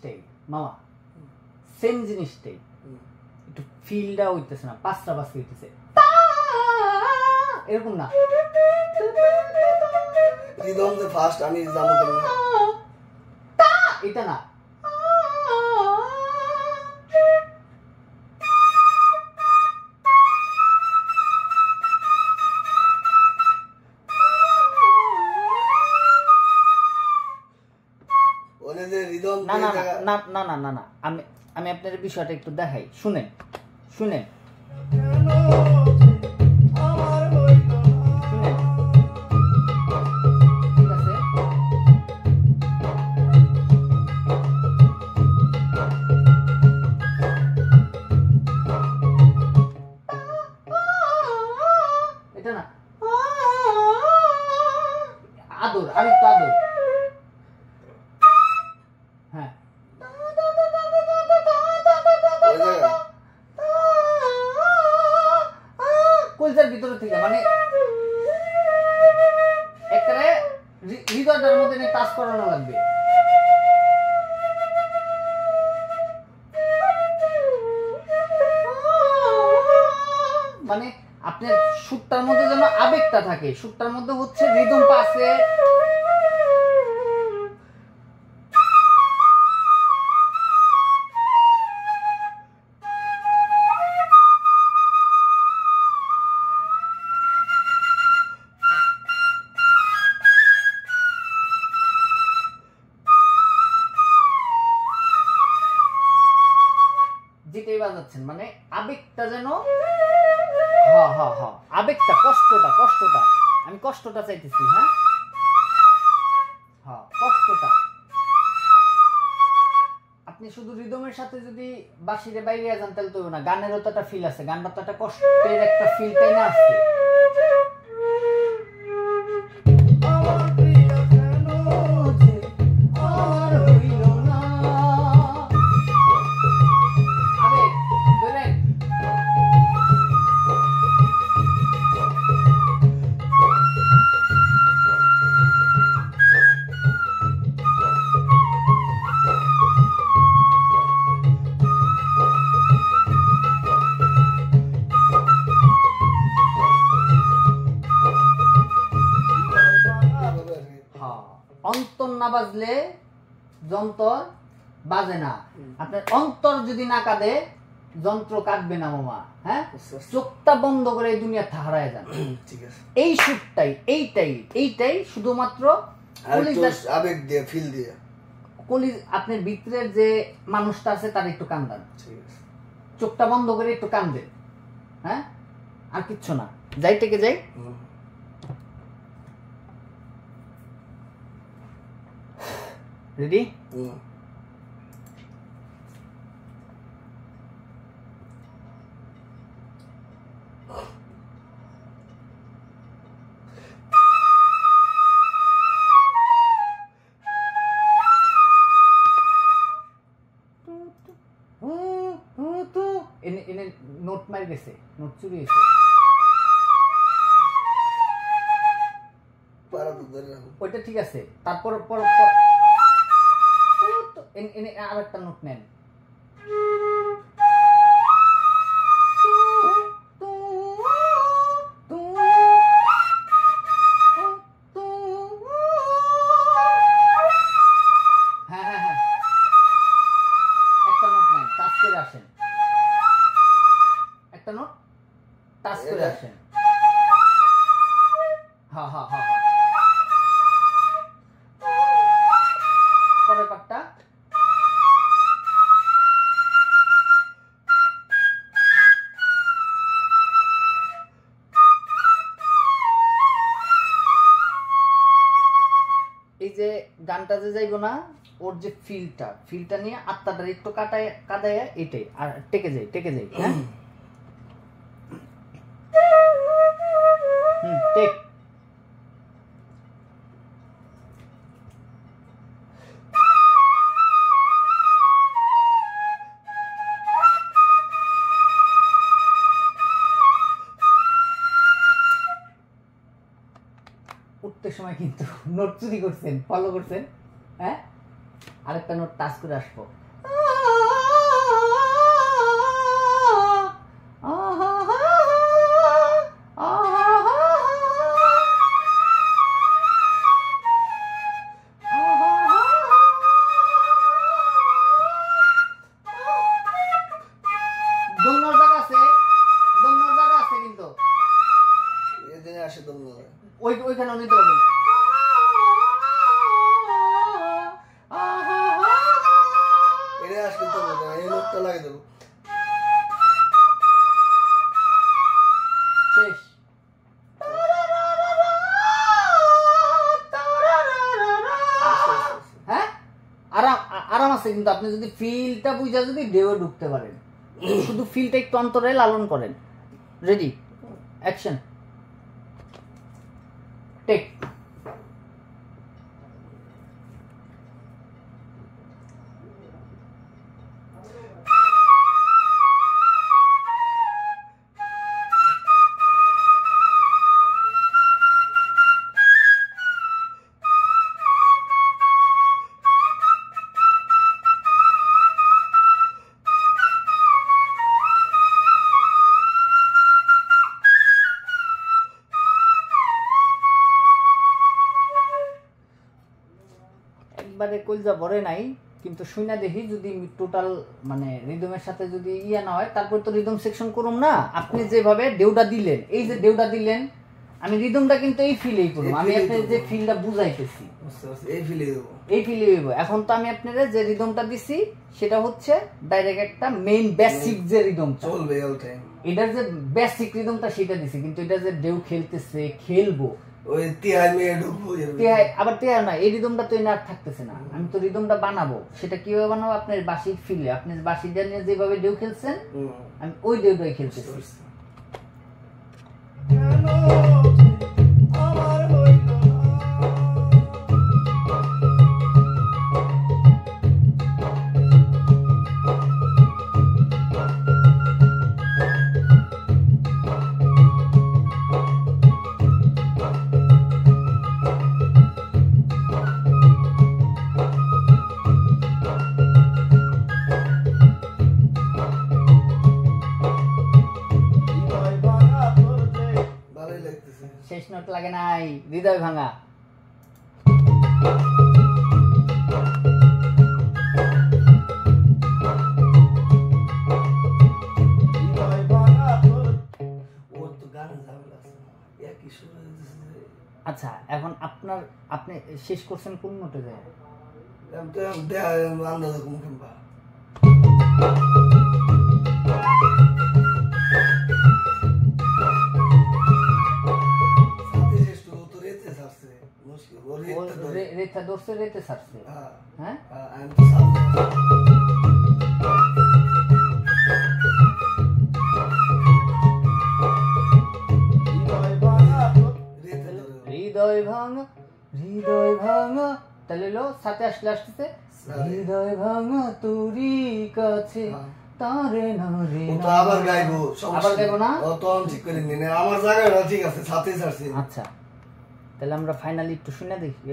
জিনিসটাই মামা, সেম জিনিসটাই, একটু ফিলটা হইতেছে না, পাঁচটা পাঁচটা হইতেছে, এরকম না। রিদম যে ফার্স্ট আমি জানো কেন এটা না, ওরে যে রিদম না না না না না না না, আমি আমি আপনার বিষয়টা একটু দেখাই, শুনেন শুনেন এটা না, আদর, আরেকটু আদর, হ্যাঁ কলজার ভিতরে থেকে, মানে একেবারে হৃদয়টার মধ্যে টাচ করানো লাগবে। মানে আপনার সুরটার মধ্যে যেন আবেগটা থাকে, সুরটার মধ্যে হচ্ছে রিদম পাশে, যেটাই বাজাচ্ছেন মানে আবেগটা যেন, হ্যাঁ হ্যাঁ হ্যাঁ আবেগটা, কষ্টটা, কষ্টটা আমি কষ্টটা চাইতেছি, হ্যাঁ হ্যাঁ কষ্টটা। আপনি শুধু রিদমের সাথে যদি বাঁশিরে বাইরে যান তাহলে তো না, গানেরও তো একটা ফিল আছে, গানটা তো একটা কষ্টের একটা ফিল তাই না আসছে। অন্তর না বাজলে যন্ত্র বাজে না, আপনার অন্তর যদি না কাঁদে যন্ত্র কাঁদবে না মামা। হ্যাঁ, চোখটা বন্ধ করে এই দুনিয়া হারায় যান। ঠিক আছে, এই সুরটাই, এইটাই এইটাই শুধুমাত্র আবেগ দিয়ে, ফিল দিয়ে, কলিজ আপনার ভিতরের যে মানুষটা আছে তার একটু কান্দান, চোখটা বন্ধ করে একটু কান্দে, হ্যাঁ আর কিচ্ছু না। যাই থেকে যাই, রেডি? এনে নোট মার গেছে, নোট চুরি হয়েছে, ওইটা ঠিক আছে। তারপর এনে আর একটা নোট নেন, হ্যাঁ হ্যাঁ হ্যাঁ একটা নোট নেন, টাচ করে আসেন, একটা নোট টাচ করে আসেন, হ্যাঁ হ্যাঁ হ্যাঁ হ্যাঁ পরের পাটটা এই যে গানটা যে যাইব না, ওর যে ফিলটা নিয়ে আত্মাটা একটু কাটায় এটাই, আর টেকে যাই হ্যাঁ টেক। উঠতে সময় কিন্তু নোট চুরি করছেন, ফলো করছেন, হ্যাঁ আরেকটা নোট টাচ করে আসবো। দোলনার জায়গা আছে, দোলনার জায়গা আছে কিন্তু এদিকে আসে দম না ওইখানে নিতে পারবেন। এটা আস কিন্তু এই নোটটা লাগিয়ে দেবো। শেষ। হ্যাঁ, আরাম আছে কিন্তু আপনি যদি ফিলটা বুঝা যদি ঢেউ ঢুকতে পারেন, শুধু ফিলটা একটু অন্তরে লালন করেন। Ready, action, take. একবারে কলজা ভরে নাই কিন্তু শুনা দেখি যদি টোটাল মানে রিদমের সাথে যদি ইয়া না হয়, তারপর তো রিদম সেকশন করুম না। আপনি যেভাবে ডেউটা দিলেন, এই যে ডেউটা দিলেন, আমি রিদমটা কিন্তু এই ফিলেই করব, আমি আপনাদের যে ফিলটা বুঝাইতেছি এই ফিলে দেবো, এই ফিলে হইব। এখন তো আমি আপনাদের যে রিদমটা দিছি সেটা হচ্ছে ডাইরেক্ট একটা মেইন বেসিক যে রিদমটা চলবে অল টাইম, এটার যে বেসিক রিদমটা সেটা দিছি, কিন্তু এটা যে ডেউ খেলতেছে খেলবো ওই তিহাই মেয়ে ঢুকবো আবার তেয়ার না, এই রিদমটা তো আর থাকতেছে না। আমি তো রিদমটা বানাবো, সেটা কিভাবে বানাবো? আপনার বাঁশির ফিলে, আপনি বাঁশিটা নিয়ে যেভাবে ডেউ খেলছেন আমি ওই ডেউটাই খেলতেছি। ভালোই লাগতেছে। শেষ নোট লাগে নাই, হৃদয় ভাঙা। ওর তো গান ঝামেলা আছে, একই সুরে দিতেছে। আচ্ছা, এখন আপনি শেষ করছেন কোন নোটে যায়? আন্দাজ কম কিংবা রেথা ধরছে, রেতে ছাড়ছে। হ্যাঁ, হৃদয় ভাঙা, হৃদয় ভাঙা, তাহলে লো সাথে আসলে আসতেছে হৃদয় ভাঙা তোরই কাছে তারে না রে। ও তো আবার গাইবো, আবার গাইবো না? ও তো আমি ঠিক করে নিনে আমার জায়গাটা ঠিক আছে, সাথে ছাড়ছি। আচ্ছা, তাহলে আমরা ফাইনালি একটু শুনে দেখি।